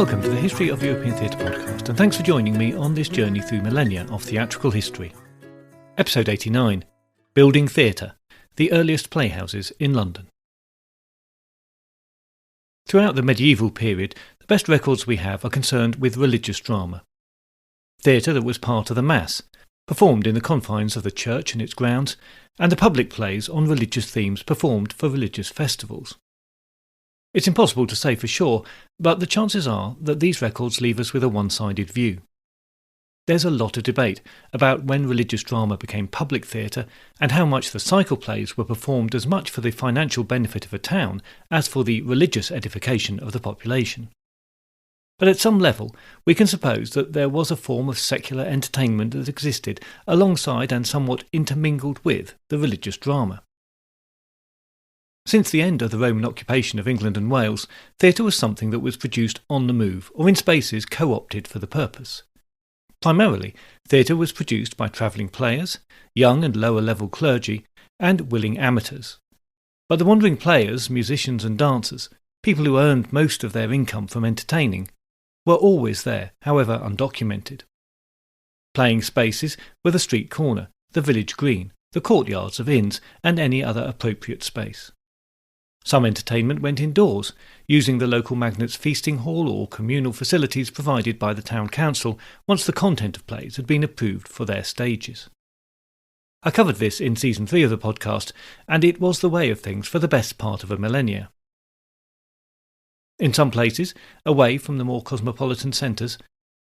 Welcome to the History of European Theatre podcast, and thanks for joining me on this journey through millennia of theatrical history. Episode 89, Building Theatre, the Earliest Playhouses in London. Throughout the medieval period, the best records we have are concerned with religious drama. Theatre that was part of the Mass, performed in the confines of the church and its grounds, and the public plays on religious themes performed for religious festivals. It's impossible to say for sure, but the chances are that these records leave us with a one-sided view. There's a lot of debate about when religious drama became public theatre and how much the cycle plays were performed as much for the financial benefit of a town as for the religious edification of the population. But at some level, we can suppose that there was a form of secular entertainment that existed alongside and somewhat intermingled with the religious drama. Since the end of the Roman occupation of England and Wales, theatre was something that was produced on the move or in spaces co-opted for the purpose. Primarily, theatre was produced by travelling players, young and lower-level clergy, and willing amateurs. But the wandering players, musicians and dancers, people who earned most of their income from entertaining, were always there, however undocumented. Playing spaces were the street corner, the village green, the courtyards of inns, and any other appropriate space. Some entertainment went indoors, using the local magnate's feasting hall or communal facilities provided by the town council once the content of plays had been approved for their stages. I covered this in Season 3 of the podcast, and it was the way of things for the best part of a millennia. In some places, away from the more cosmopolitan centres,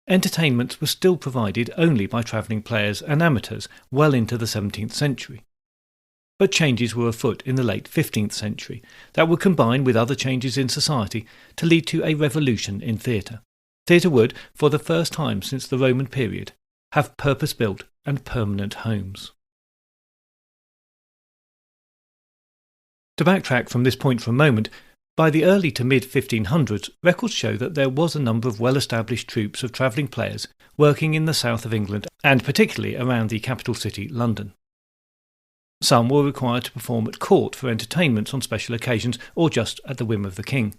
entertainments were still provided only by travelling players and amateurs well into the 17th century. But changes were afoot in the late 15th century that would combine with other changes in society to lead to a revolution in theatre. Theatre would, for the first time since the Roman period, have purpose-built and permanent homes. To backtrack from this point for a moment, by the early to mid-1500s, records show that there was a number of well-established troupes of travelling players working in the south of England and particularly around the capital city, London. Some were required to perform at court for entertainments on special occasions or just at the whim of the king.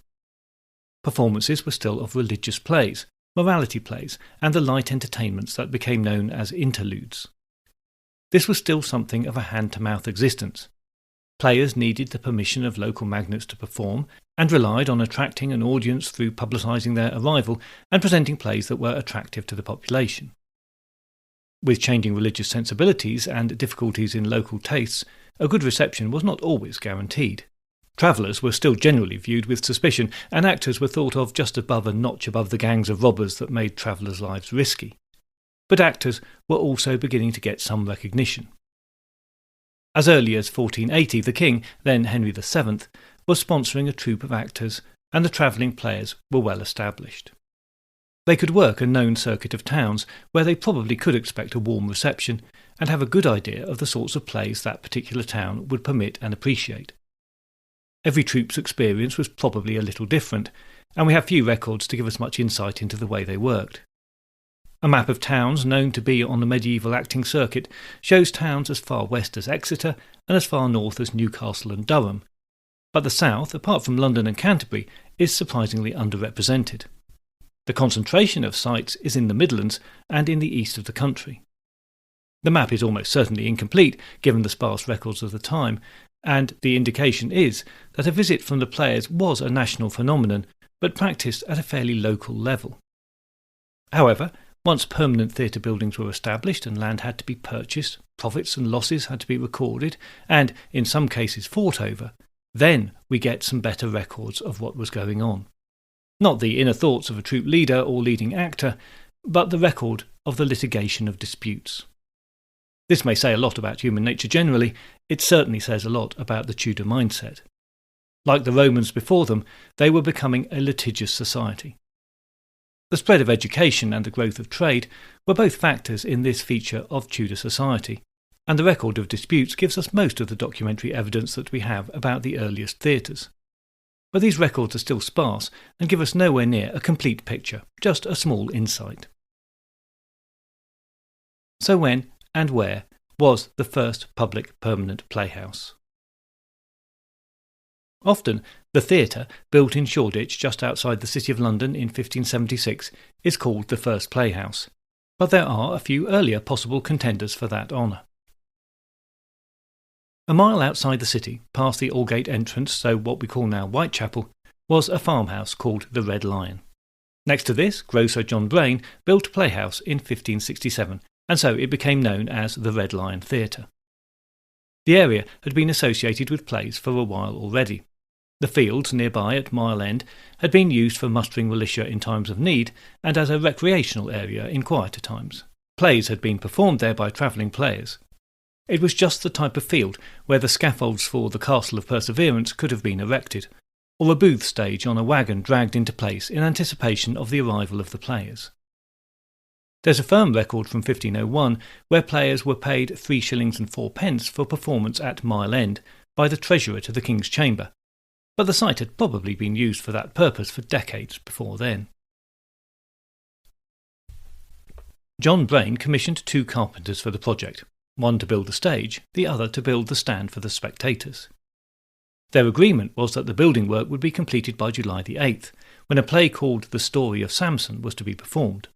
Performances were still of religious plays, morality plays, and the light entertainments that became known as interludes. This was still something of a hand-to-mouth existence. Players needed the permission of local magnates to perform and relied on attracting an audience through publicising their arrival and presenting plays that were attractive to the population. With changing religious sensibilities and difficulties in local tastes, a good reception was not always guaranteed. Travellers were still generally viewed with suspicion, and actors were thought of just above a notch above the gangs of robbers that made travellers' lives risky. But actors were also beginning to get some recognition. As early as 1480, the king, then Henry VII, was sponsoring a troupe of actors, and the travelling players were well established. They could work a known circuit of towns where they probably could expect a warm reception and have a good idea of the sorts of plays that particular town would permit and appreciate. Every troupe's experience was probably a little different, and we have few records to give us much insight into the way they worked. A map of towns known to be on the medieval acting circuit shows towns as far west as Exeter and as far north as Newcastle and Durham, but the south, apart from London and Canterbury, is surprisingly underrepresented. The concentration of sites is in the Midlands and in the east of the country. The map is almost certainly incomplete, given the sparse records of the time, and the indication is that a visit from the players was a national phenomenon, but practised at a fairly local level. However, once permanent theatre buildings were established and land had to be purchased, profits and losses had to be recorded, and, in some cases, fought over, then we get some better records of what was going on. Not the inner thoughts of a troupe leader or leading actor, but the record of the litigation of disputes. This may say a lot about human nature generally, it certainly says a lot about the Tudor mindset. Like the Romans before them, they were becoming a litigious society. The spread of education and the growth of trade were both factors in this feature of Tudor society, and the record of disputes gives us most of the documentary evidence that we have about the earliest theatres. But these records are still sparse and give us nowhere near a complete picture, just a small insight. So when and where was the first public permanent playhouse? Often, the theatre, built in Shoreditch just outside the City of London in 1576, is called the first playhouse, but there are a few earlier possible contenders for that honour. A mile outside the city, past the Aldgate entrance, so what we call now Whitechapel, was a farmhouse called the Red Lion. Next to this, grocer John Brayne built a playhouse in 1567, and so it became known as the Red Lion Theatre. The area had been associated with plays for a while already. The fields nearby at Mile End had been used for mustering militia in times of need and as a recreational area in quieter times. Plays had been performed there by travelling players. It was just the type of field where the scaffolds for the Castle of Perseverance could have been erected, or a booth stage on a wagon dragged into place in anticipation of the arrival of the players. There's a firm record from 1501 where players were paid 3 shillings and 4 pence for performance at Mile End by the treasurer to the King's Chamber, but the site had probably been used for that purpose for decades before then. John Brayne commissioned 2 carpenters for the project, one to build the stage, the other to build the stand for the spectators. Their agreement was that the building work would be completed by July the 8th, when a play called The Story of Samson was to be performed.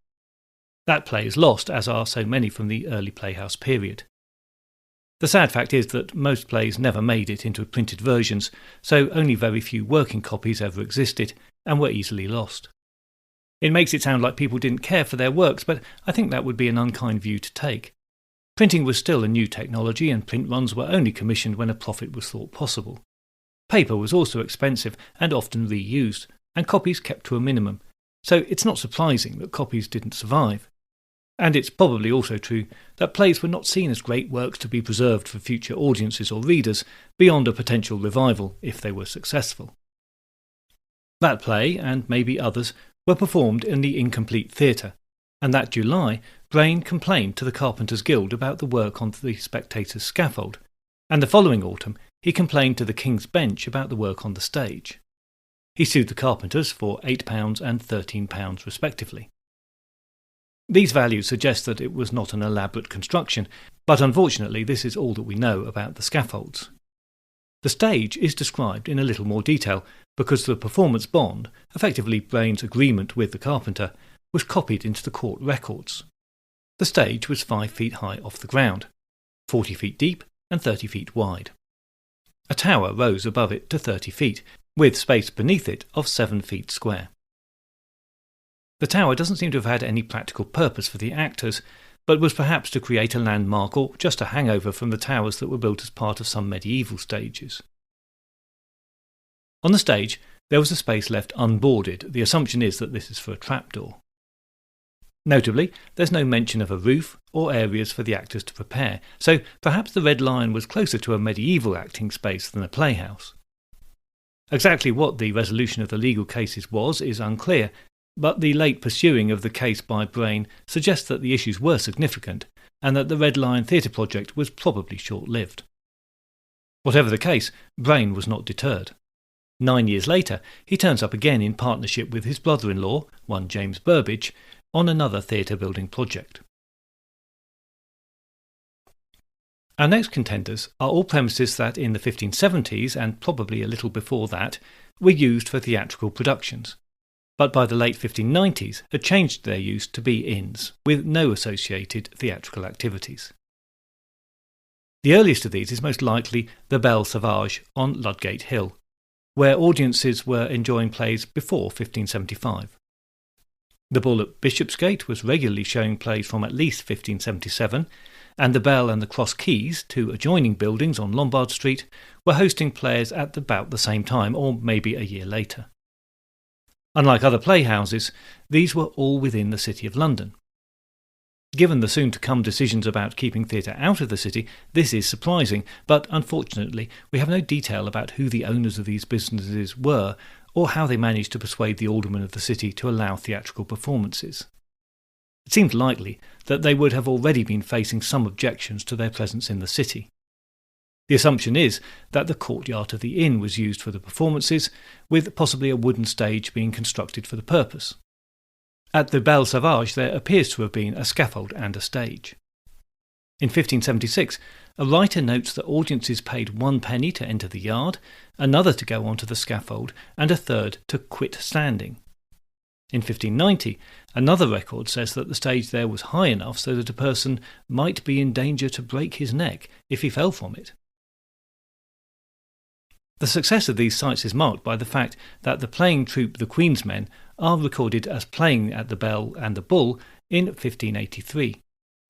That play is lost, as are so many from the early Playhouse period. The sad fact is that most plays never made it into printed versions, so only very few working copies ever existed and were easily lost. It makes it sound like people didn't care for their works, but I think that would be an unkind view to take. Printing was still a new technology, and print runs were only commissioned when a profit was thought possible. Paper was also expensive and often reused, and copies kept to a minimum, so it's not surprising that copies didn't survive. And it's probably also true that plays were not seen as great works to be preserved for future audiences or readers beyond a potential revival if they were successful. That play, and maybe others, were performed in the Incomplete Theatre, and that July Brayne complained to the Carpenters' Guild about the work on the Spectator's scaffold, and the following autumn he complained to the King's Bench about the work on the stage. He sued the carpenters for £8 and £13 respectively. These values suggest that it was not an elaborate construction, but unfortunately this is all that we know about the scaffolds. The stage is described in a little more detail because the performance bond, effectively Brayne's agreement with the carpenter, was copied into the court records. The stage was 5 feet high off the ground, 40 feet deep and 30 feet wide. A tower rose above it to 30 feet, with space beneath it of 7 feet square. The tower doesn't seem to have had any practical purpose for the actors, but was perhaps to create a landmark or just a hangover from the towers that were built as part of some medieval stages. On the stage, there was a space left unboarded. The assumption is that this is for a trapdoor. Notably, there's no mention of a roof or areas for the actors to prepare, so perhaps the Red Lion was closer to a medieval acting space than a playhouse. Exactly what the resolution of the legal cases was is unclear, but the late pursuing of the case by Brayne suggests that the issues were significant and that the Red Lion Theatre project was probably short-lived. Whatever the case, Brayne was not deterred. 9 years later, he turns up again in partnership with his brother-in-law, one James Burbage, on another theatre-building project. Our next contenders are all premises that in the 1570s, and probably a little before that, were used for theatrical productions, but by the late 1590s had changed their use to be inns, with no associated theatrical activities. The earliest of these is most likely the Bel Savage on Ludgate Hill, where audiences were enjoying plays before 1575. The Bull at Bishopsgate was regularly showing plays from at least 1577, and the Bell and the Cross Keys, 2 adjoining buildings on Lombard Street, were hosting plays at about the same time, or maybe a year later. Unlike other playhouses, these were all within the City of London. Given the soon-to-come decisions about keeping theatre out of the city, this is surprising, but unfortunately we have no detail about who the owners of these businesses were or how they managed to persuade the aldermen of the city to allow theatrical performances. It seems likely that they would have already been facing some objections to their presence in the city. The assumption is that the courtyard of the inn was used for the performances, with possibly a wooden stage being constructed for the purpose. At the Bel Savage there appears to have been a scaffold and a stage. In 1576, a writer notes that audiences paid 1 penny to enter the yard, another to go onto the scaffold, and a third to quit standing. In 1590, another record says that the stage there was high enough so that a person might be in danger to break his neck if he fell from it. The success of these sites is marked by the fact that the playing troupe the Queen's Men are recorded as playing at the Bell and the Bull in 1583,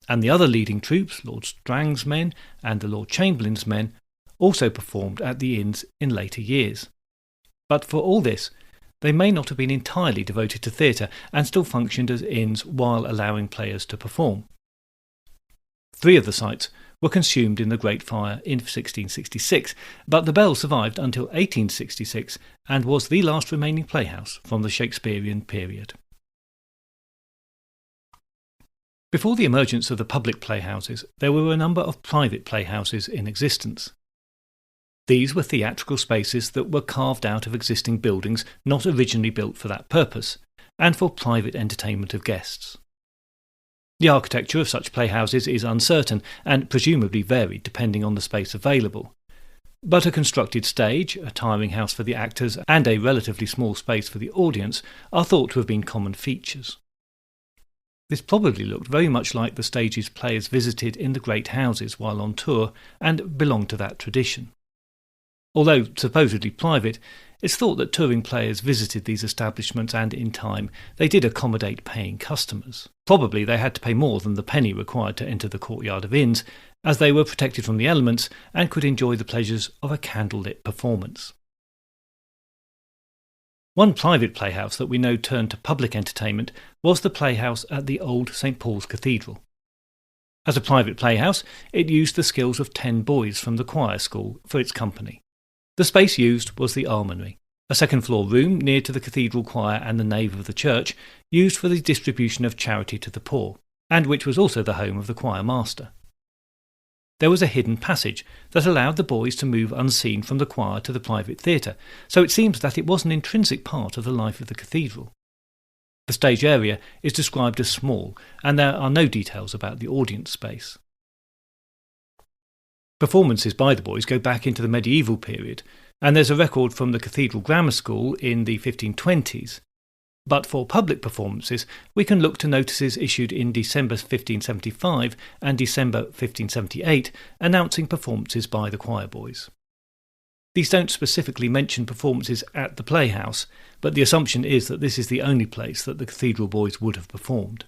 and the other leading troupes, Lord Strang's Men and the Lord Chamberlain's Men, also performed at the inns in later years. But for all this, they may not have been entirely devoted to theatre and still functioned as inns while allowing players to perform. 3 of the sites were consumed in the Great Fire in 1666, but the Bell survived until 1866 and was the last remaining playhouse from the Shakespearean period. Before the emergence of the public playhouses, there were a number of private playhouses in existence. These were theatrical spaces that were carved out of existing buildings not originally built for that purpose, and for private entertainment of guests. The architecture of such playhouses is uncertain and presumably varied depending on the space available. But a constructed stage, a tiring house for the actors, and a relatively small space for the audience are thought to have been common features. This probably looked very much like the stages players visited in the great houses while on tour and belonged to that tradition. Although supposedly private, it's thought that touring players visited these establishments and, in time, they did accommodate paying customers. Probably they had to pay more than the penny required to enter the courtyard of inns, as they were protected from the elements and could enjoy the pleasures of a candlelit performance. One private playhouse that we know turned to public entertainment was the playhouse at the old St Paul's Cathedral. As a private playhouse, it used the skills of 10 boys from the choir school for its company. The space used was the armoury, a second-floor room near to the cathedral choir and the nave of the church, used for the distribution of charity to the poor, and which was also the home of the choir master. There was a hidden passage that allowed the boys to move unseen from the choir to the private theatre, so it seems that it was an intrinsic part of the life of the cathedral. The stage area is described as small, and there are no details about the audience space. Performances by the boys go back into the medieval period, and there's a record from the Cathedral Grammar School in the 1520s. But for public performances, we can look to notices issued in December 1575 and December 1578 announcing performances by the choir boys. These don't specifically mention performances at the playhouse, but the assumption is that this is the only place that the cathedral boys would have performed.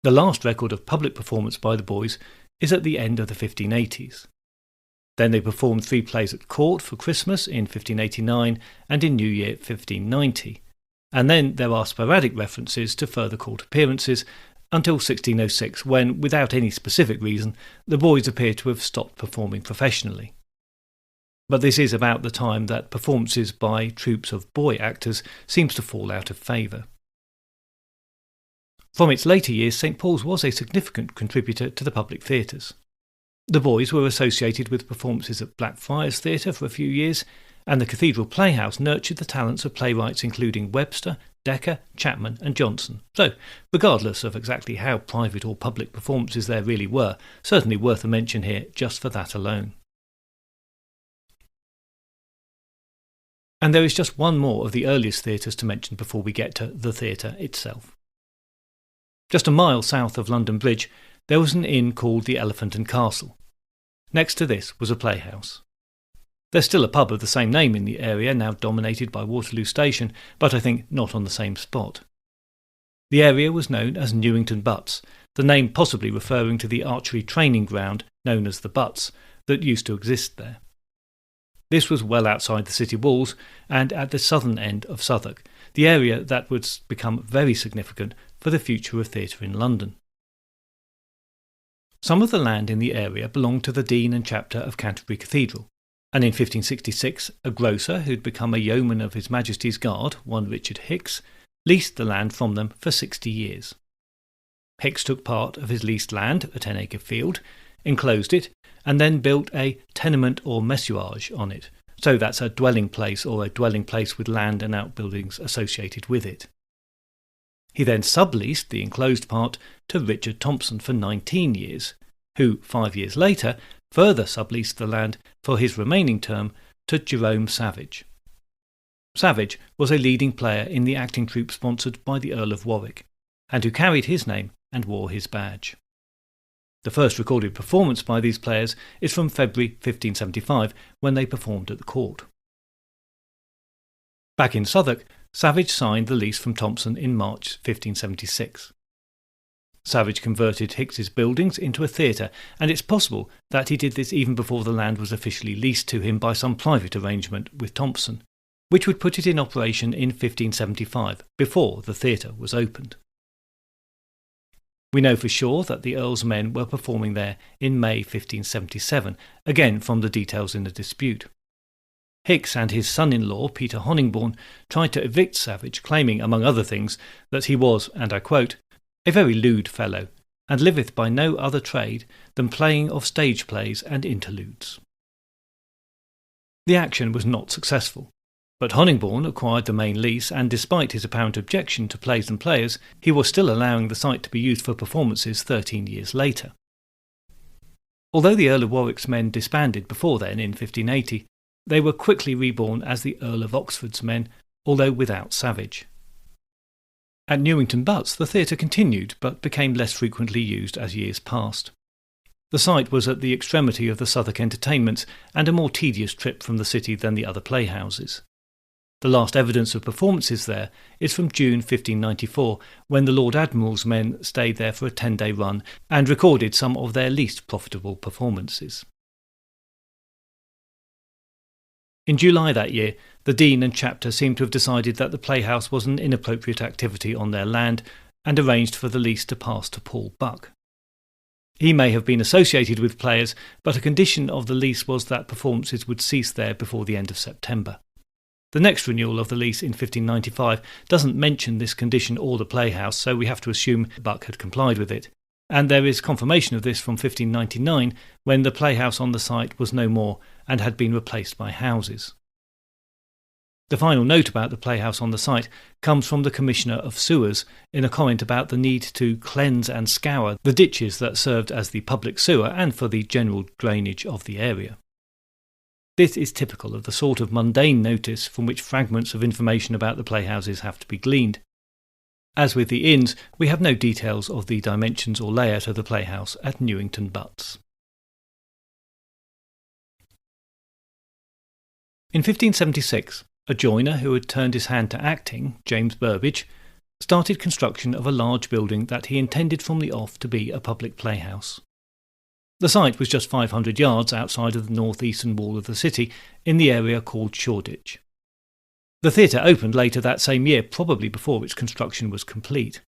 The last record of public performance by the boys is at the end of the 1580s. Then they performed 3 plays at court for Christmas in 1589 and in New Year 1590, and then there are sporadic references to further court appearances until 1606 when, without any specific reason, the boys appear to have stopped performing professionally. But this is about the time that performances by troupes of boy actors seems to fall out of favour. From its later years, St Paul's was a significant contributor to the public theatres. The boys were associated with performances at Blackfriars Theatre for a few years, and the Cathedral Playhouse nurtured the talents of playwrights including Webster, Dekker, Chapman and Johnson. So, regardless of exactly how private or public performances there really were, certainly worth a mention here just for that alone. And there is just one more of the earliest theatres to mention before we get to the theatre itself. Just a mile south of London Bridge, there was an inn called the Elephant and Castle. Next to this was a playhouse. There's still a pub of the same name in the area, now dominated by Waterloo Station, but I think not on the same spot. The area was known as Newington Butts, the name possibly referring to the archery training ground known as the Butts that used to exist there. This was well outside the city walls and at the southern end of Southwark, the area that would become very significant for the future of theatre in London. Some of the land in the area belonged to the Dean and Chapter of Canterbury Cathedral, and in 1566 a grocer who'd become a yeoman of His Majesty's Guard, one Richard Hicks, leased the land from them for 60 years. Hicks took part of his leased land, a 10-acre field, enclosed it, and then built a tenement or messuage on it, so that's a dwelling place or a dwelling place with land and outbuildings associated with it. He then subleased the enclosed part to Richard Thompson for 19 years, who 5 years later further subleased the land for his remaining term to John Savage. Savage was a leading player in the acting troupe sponsored by the Earl of Warwick, and who carried his name and wore his badge. The first recorded performance by these players is from February 1575, when they performed at the court. Back in Southwark, Savage signed the lease from Thompson in March 1576. Savage converted Hicks's buildings into a theatre, and it's possible that he did this even before the land was officially leased to him by some private arrangement with Thompson, which would put it in operation in 1575, before the theatre was opened. We know for sure that the Earl's men were performing there in May 1577, again from the details in the dispute. Hicks and his son-in-law, Peter Honingbourne, tried to evict Savage, claiming, among other things, that he was, and I quote, "a very lewd fellow, and liveth by no other trade than playing of stage plays and interludes." The action was not successful, but Honingbourne acquired the main lease, and despite his apparent objection to plays and players, he was still allowing the site to be used for performances 13 years later. Although the Earl of Warwick's men disbanded before then in 1580, they were quickly reborn as the Earl of Oxford's men, although without Savage. At Newington Butts the theatre continued, but became less frequently used as years passed. The site was at the extremity of the Southwark entertainments, and a more tedious trip from the city than the other playhouses. The last evidence of performances there is from June 1594, when the Lord Admiral's men stayed there for a 10-day run and recorded some of their least profitable performances. In July that year, the Dean and Chapter seemed to have decided that the playhouse was an inappropriate activity on their land, and arranged for the lease to pass to Paul Buck. He may have been associated with players, but a condition of the lease was that performances would cease there before the end of September. The next renewal of the lease in 1595 doesn't mention this condition or the playhouse, so we have to assume Buck had complied with it. And there is confirmation of this from 1599, when the playhouse on the site was no more and had been replaced by houses. The final note about the playhouse on the site comes from the Commissioner of Sewers in a comment about the need to cleanse and scour the ditches that served as the public sewer and for the general drainage of the area. This is typical of the sort of mundane notice from which fragments of information about the playhouses have to be gleaned. As with the inns, we have no details of the dimensions or layout of the playhouse at Newington Butts. In 1576, a joiner who had turned his hand to acting, James Burbage, started construction of a large building that he intended from the off to be a public playhouse. The site was just 500 yards outside of the north-eastern wall of the city, in the area called Shoreditch. The theatre opened later that same year, probably before its construction was complete.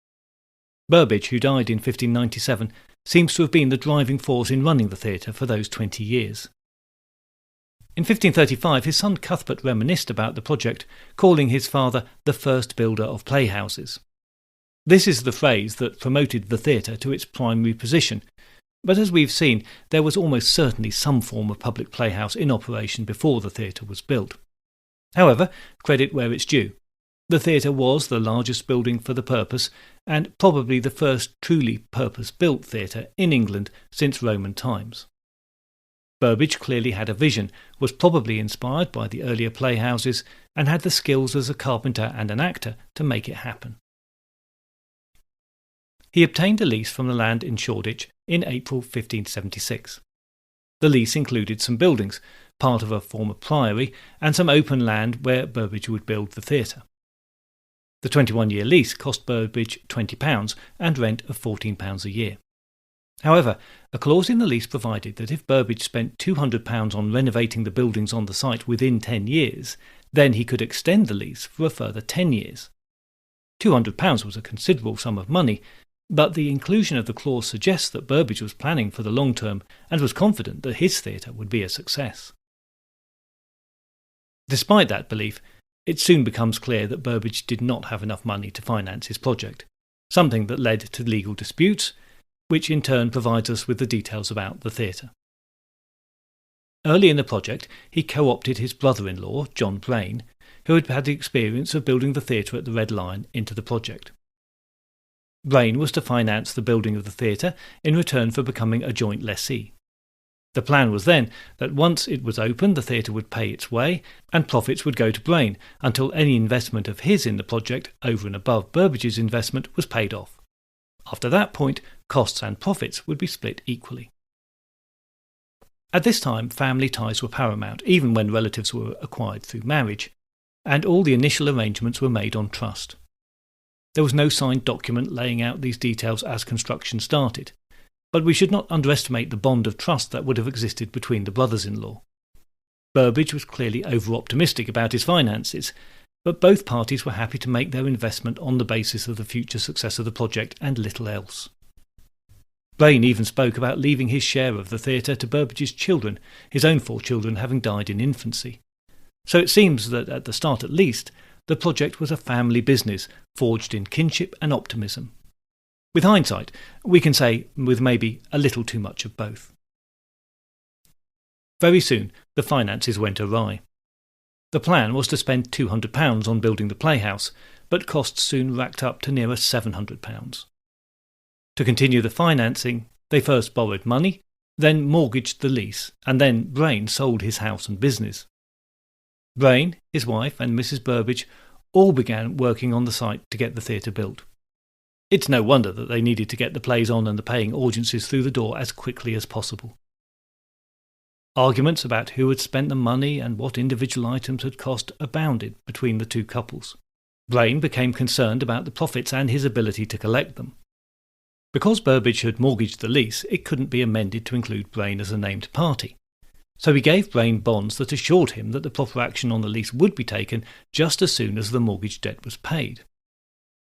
Burbage, who died in 1597, seems to have been the driving force in running the theatre for those 20 years. In 1535 his son Cuthbert reminisced about the project, calling his father the first builder of playhouses. This is the phrase that promoted the theatre to its primary position, but as we've seen, there was almost certainly some form of public playhouse in operation before the theatre was built. However, credit where it's due. The theatre was the largest building for the purpose, and probably the first truly purpose-built theatre in England since Roman times. Burbage clearly had a vision, was probably inspired by the earlier playhouses, and had the skills as a carpenter and an actor to make it happen. He obtained a lease from the land in Shoreditch in April 1576. The lease included some buildings, part of a former priory, and some open land where Burbage would build the theatre. The 21-year lease cost Burbage £20 and rent of £14 a year. However, a clause in the lease provided that if Burbage spent £200 on renovating the buildings on the site within 10 years, then he could extend the lease for a further 10 years. £200 was a considerable sum of money, but the inclusion of the clause suggests that Burbage was planning for the long term and was confident that his theatre would be a success. Despite that belief, it soon becomes clear that Burbage did not have enough money to finance his project, something that led to legal disputes, which in turn provides us with the details about the theatre. Early in the project, he co-opted his brother-in-law, John Brayne, who had had the experience of building the theatre at the Red Lion, into the project. Brayne was to finance the building of the theatre in return for becoming a joint lessee. The plan was then that once it was open, the theatre would pay its way, and profits would go to Brayne until any investment of his in the project, over and above Burbage's investment, was paid off. After that point, costs and profits would be split equally. At this time, family ties were paramount, even when relatives were acquired through marriage, and all the initial arrangements were made on trust. There was no signed document laying out these details as construction started, but we should not underestimate the bond of trust that would have existed between the brothers-in-law. Burbage was clearly over-optimistic about his finances, but both parties were happy to make their investment on the basis of the future success of the project and little else. Brayne even spoke about leaving his share of the theatre to Burbage's children, his own 4 children having died in infancy. So it seems that, at the start at least, the project was a family business forged in kinship and optimism. With hindsight, we can say with maybe a little too much of both. Very soon, the finances went awry. The plan was to spend £200 on building the Playhouse, but costs soon racked up to nearer £700. To continue the financing, they first borrowed money, then mortgaged the lease, and then Brayne sold his house and business. Brayne, his wife, and Mrs. Burbage all began working on the site to get the theatre built. It's no wonder that they needed to get the plays on and the paying audiences through the door as quickly as possible. Arguments about who had spent the money and what individual items had cost abounded between the two couples. Brayne became concerned about the profits and his ability to collect them. Because Burbage had mortgaged the lease, it couldn't be amended to include Brayne as a named party. So he gave Brayne bonds that assured him that the proper action on the lease would be taken just as soon as the mortgage debt was paid.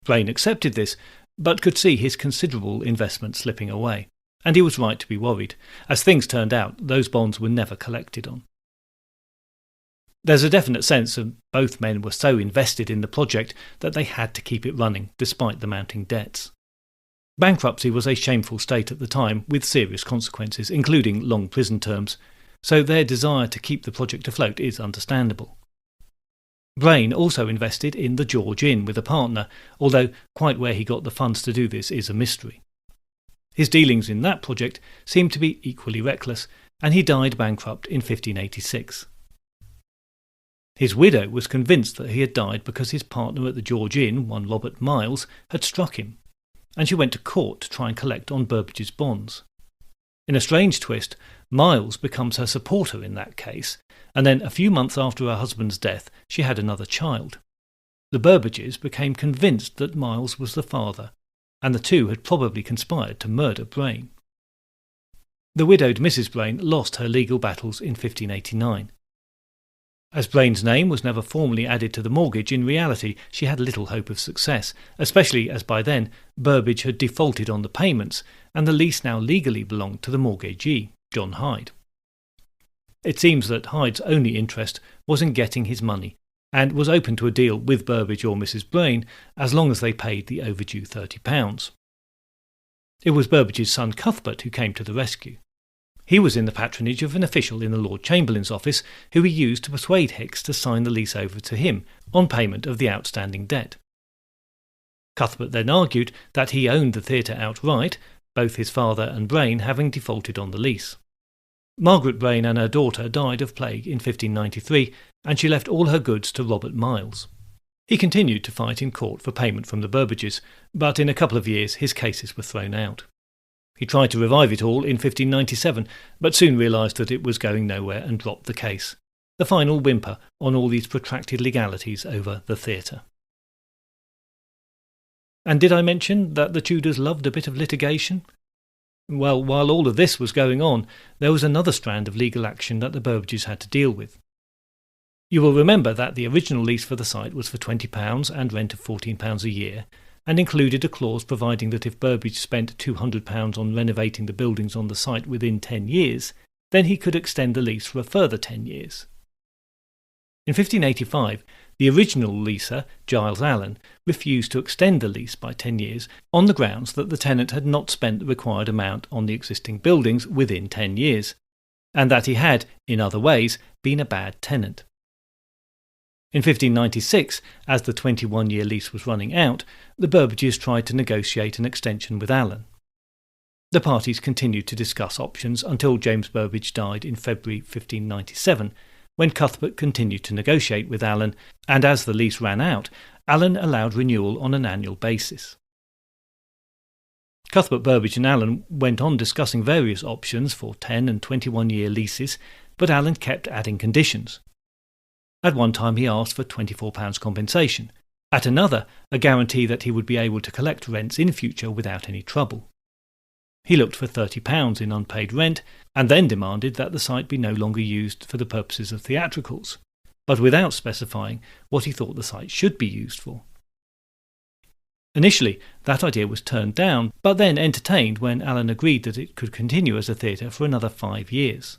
Brayne accepted this, but could see his considerable investment slipping away, and he was right to be worried. As things turned out, those bonds were never collected on. There's a definite sense that both men were so invested in the project that they had to keep it running, despite the mounting debts. Bankruptcy was a shameful state at the time, with serious consequences, including long prison terms, so their desire to keep the project afloat is understandable. Brayne also invested in the George Inn with a partner, although quite where he got the funds to do this is a mystery. His dealings in that project seem to be equally reckless, and he died bankrupt in 1586. His widow was convinced that he had died because his partner at the George Inn, one Robert Miles, had struck him, and she went to court to try and collect on Burbage's bonds. In a strange twist, Miles becomes her supporter in that case, and then a few months after her husband's death she had another child. The Burbages became convinced that Miles was the father, and the two had probably conspired to murder Brayne. The widowed Mrs. Brayne lost her legal battles in 1589. As Brayne's name was never formally added to the mortgage, in reality she had little hope of success, especially as by then Burbage had defaulted on the payments, and the lease now legally belonged to the mortgagee, John Hyde. It seems that Hyde's only interest was in getting his money, and was open to a deal with Burbage or Mrs. Brayne as long as they paid the overdue £30. It was Burbage's son Cuthbert who came to the rescue. He was in the patronage of an official in the Lord Chamberlain's office who he used to persuade Hicks to sign the lease over to him on payment of the outstanding debt. Cuthbert then argued that he owned the theatre outright, both his father and Brayne having defaulted on the lease. Margaret Brayne and her daughter died of plague in 1593, and she left all her goods to Robert Miles. He continued to fight in court for payment from the Burbages, but in a couple of years his cases were thrown out. He tried to revive it all in 1597, but soon realised that it was going nowhere and dropped the case, the final whimper on all these protracted legalities over the theatre. And did I mention that the Tudors loved a bit of litigation? Well, while all of this was going on, there was another strand of legal action that the Burbages had to deal with. You will remember that the original lease for the site was for £20 and rent of £14 a year, and included a clause providing that if Burbage spent £200 on renovating the buildings on the site within 10 years, then he could extend the lease for a further 10 years. In 1585, the original leaser, Giles Allen, refused to extend the lease by 10 years on the grounds that the tenant had not spent the required amount on the existing buildings within 10 years, and that he had, in other ways, been a bad tenant. In 1596, as the 21-year lease was running out, the Burbages tried to negotiate an extension with Allen. The parties continued to discuss options until James Burbage died in February 1597, when Cuthbert continued to negotiate with Allen, and as the lease ran out, Allen allowed renewal on an annual basis. Cuthbert, Burbage and Allen went on discussing various options for 10 and 21-year leases, but Allen kept adding conditions. At one time he asked for £24 compensation, at another a guarantee that he would be able to collect rents in future without any trouble. He looked for £30 in unpaid rent, and then demanded that the site be no longer used for the purposes of theatricals, but without specifying what he thought the site should be used for. Initially, that idea was turned down, but then entertained when Allen agreed that it could continue as a theatre for another 5 years.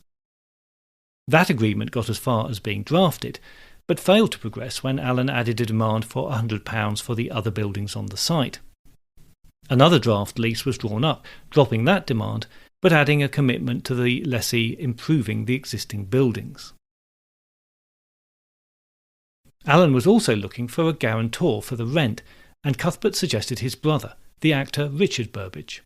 That agreement got as far as being drafted, but failed to progress when Allen added a demand for £100 for the other buildings on the site. Another draft lease was drawn up, dropping that demand, but adding a commitment to the lessee improving the existing buildings. Allen was also looking for a guarantor for the rent, and Cuthbert suggested his brother, the actor Richard Burbage.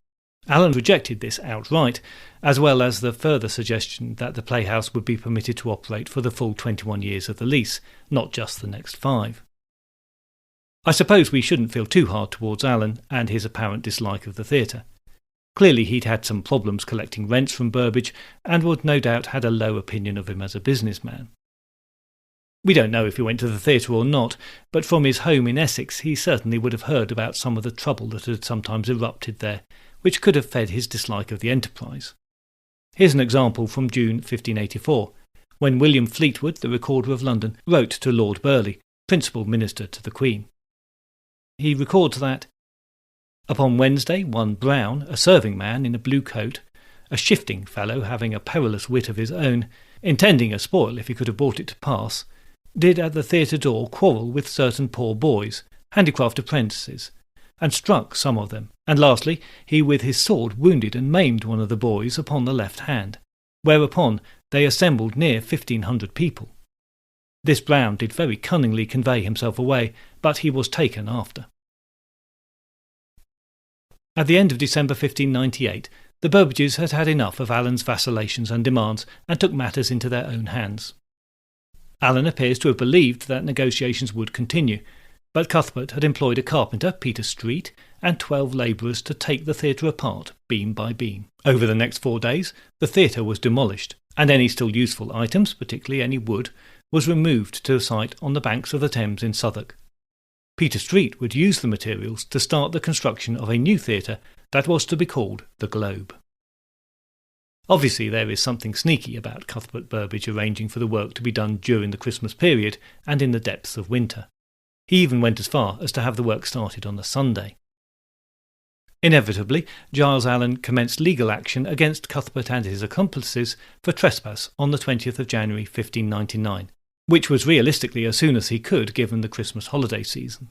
Allen rejected this outright, as well as the further suggestion that the Playhouse would be permitted to operate for the full 21 years of the lease, not just the next 5. I suppose we shouldn't feel too hard towards Allen and his apparent dislike of the theatre. Clearly he'd had some problems collecting rents from Burbage, and would no doubt had a low opinion of him as a businessman. We don't know if he went to the theatre or not, but from his home in Essex he certainly would have heard about some of the trouble that had sometimes erupted there, which could have fed his dislike of the enterprise. Here's an example from June 1584, when William Fleetwood, the Recorder of London, wrote to Lord Burleigh, principal minister to the Queen. He records that, "Upon Wednesday, one Brown, a serving man in a blue coat, a shifting fellow having a perilous wit of his own, intending a spoil if he could have brought it to pass, did at the theatre door quarrel with certain poor boys, handicraft apprentices, and struck some of them, and lastly he with his sword wounded and maimed one of the boys upon the left hand, whereupon they assembled near 1,500 people. This Brown did very cunningly convey himself away, but he was taken after." At the end of December 1598, the Burbages had had enough of Allen's vacillations and demands, and took matters into their own hands. Allen appears to have believed that negotiations would continue, but Cuthbert had employed a carpenter, Peter Street, and 12 labourers to take the theatre apart, beam by beam. Over the next 4 days, the theatre was demolished, and any still useful items, particularly any wood, was removed to a site on the banks of the Thames in Southwark. Peter Street would use the materials to start the construction of a new theatre that was to be called the Globe. Obviously there is something sneaky about Cuthbert Burbage arranging for the work to be done during the Christmas period and in the depths of winter. He even went as far as to have the work started on a Sunday. Inevitably, Giles Allen commenced legal action against Cuthbert and his accomplices for trespass on the 20th of January 1599, which was realistically as soon as he could given the Christmas holiday season.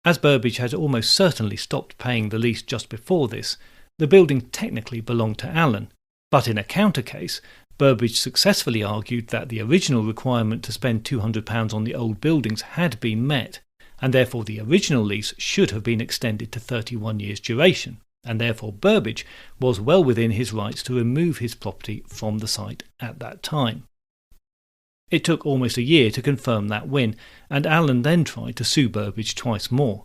As Burbage had almost certainly stopped paying the lease just before this, the building technically belonged to Allen, but in a counter case, Burbage successfully argued that the original requirement to spend £200 on the old buildings had been met, and therefore the original lease should have been extended to 31 years' duration, and therefore Burbage was well within his rights to remove his property from the site at that time. It took almost a year to confirm that win, and Allen then tried to sue Burbage twice more.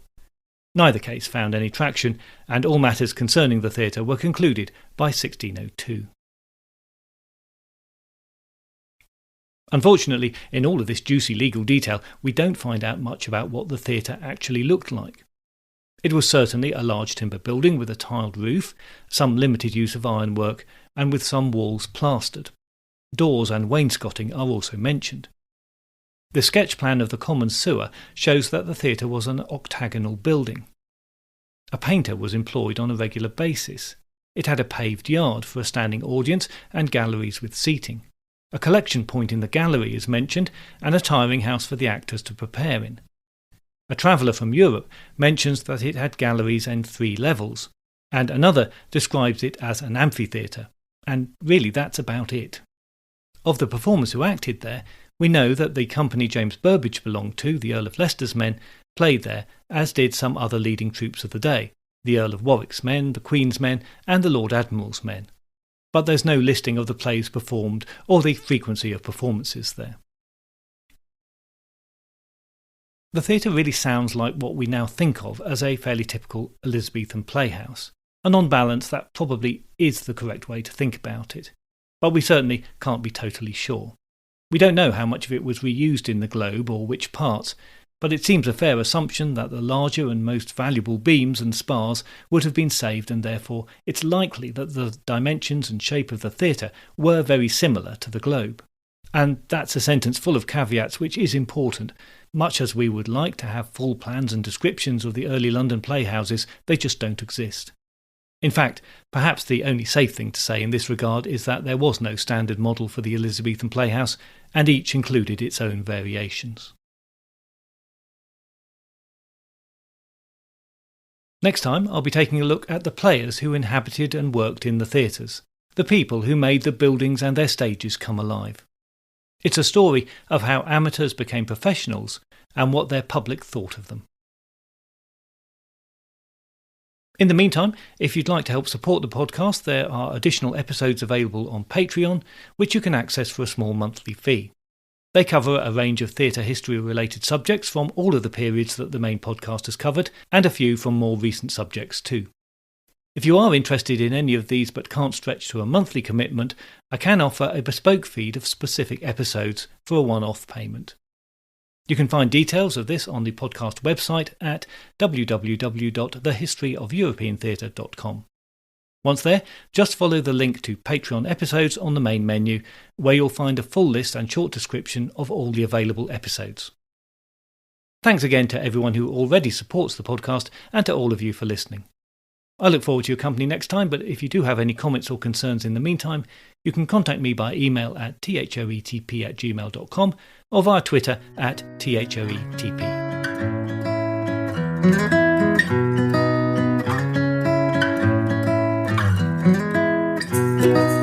Neither case found any traction, and all matters concerning the theatre were concluded by 1602. Unfortunately, in all of this juicy legal detail, we don't find out much about what the theatre actually looked like. It was certainly a large timber building with a tiled roof, some limited use of ironwork, and with some walls plastered. Doors and wainscoting are also mentioned. The sketch plan of the common sewer shows that the theatre was an octagonal building. A painter was employed on a regular basis. It had a paved yard for a standing audience and galleries with seating. A collection point in the gallery is mentioned, and a tiring house for the actors to prepare in. A traveller from Europe mentions that it had galleries and 3 levels, and another describes it as an amphitheatre, and really that's about it. Of the performers who acted there, We know that the company James Burbage belonged to, the Earl of Leicester's men, played there, as did some other leading troops of the day, the Earl of Warwick's men, the Queen's men, and the Lord Admiral's men. But there's no listing of the plays performed or the frequency of performances there. The theatre really sounds like what we now think of as a fairly typical Elizabethan playhouse, and on balance that probably is the correct way to think about it. But we certainly can't be totally sure. We don't know how much of it was reused in the Globe or which parts, but it seems a fair assumption that the larger and most valuable beams and spars would have been saved, and therefore it's likely that the dimensions and shape of the theatre were very similar to the Globe. And that's a sentence full of caveats which is important. Much as we would like to have full plans and descriptions of the early London playhouses, they just don't exist. In fact, perhaps the only safe thing to say in this regard is that there was no standard model for the Elizabethan playhouse, and each included its own variations. Next time, I'll be taking a look at the players who inhabited and worked in the theatres, the people who made the buildings and their stages come alive. It's a story of how amateurs became professionals and what their public thought of them. In the meantime, if you'd like to help support the podcast, there are additional episodes available on Patreon, which you can access for a small monthly fee. They cover a range of theatre history-related subjects from all of the periods that the main podcast has covered, and a few from more recent subjects too. If you are interested in any of these but can't stretch to a monthly commitment, I can offer a bespoke feed of specific episodes for a one-off payment. You can find details of this on the podcast website at www.thehistoryofeuropeantheatre.com. Once there, just follow the link to Patreon episodes on the main menu, where you'll find a full list and short description of all the available episodes. Thanks again to everyone who already supports the podcast and to all of you for listening. I look forward to your company next time, but if you do have any comments or concerns in the meantime, you can contact me by email at thoetp@gmail.com or via Twitter at thoetp.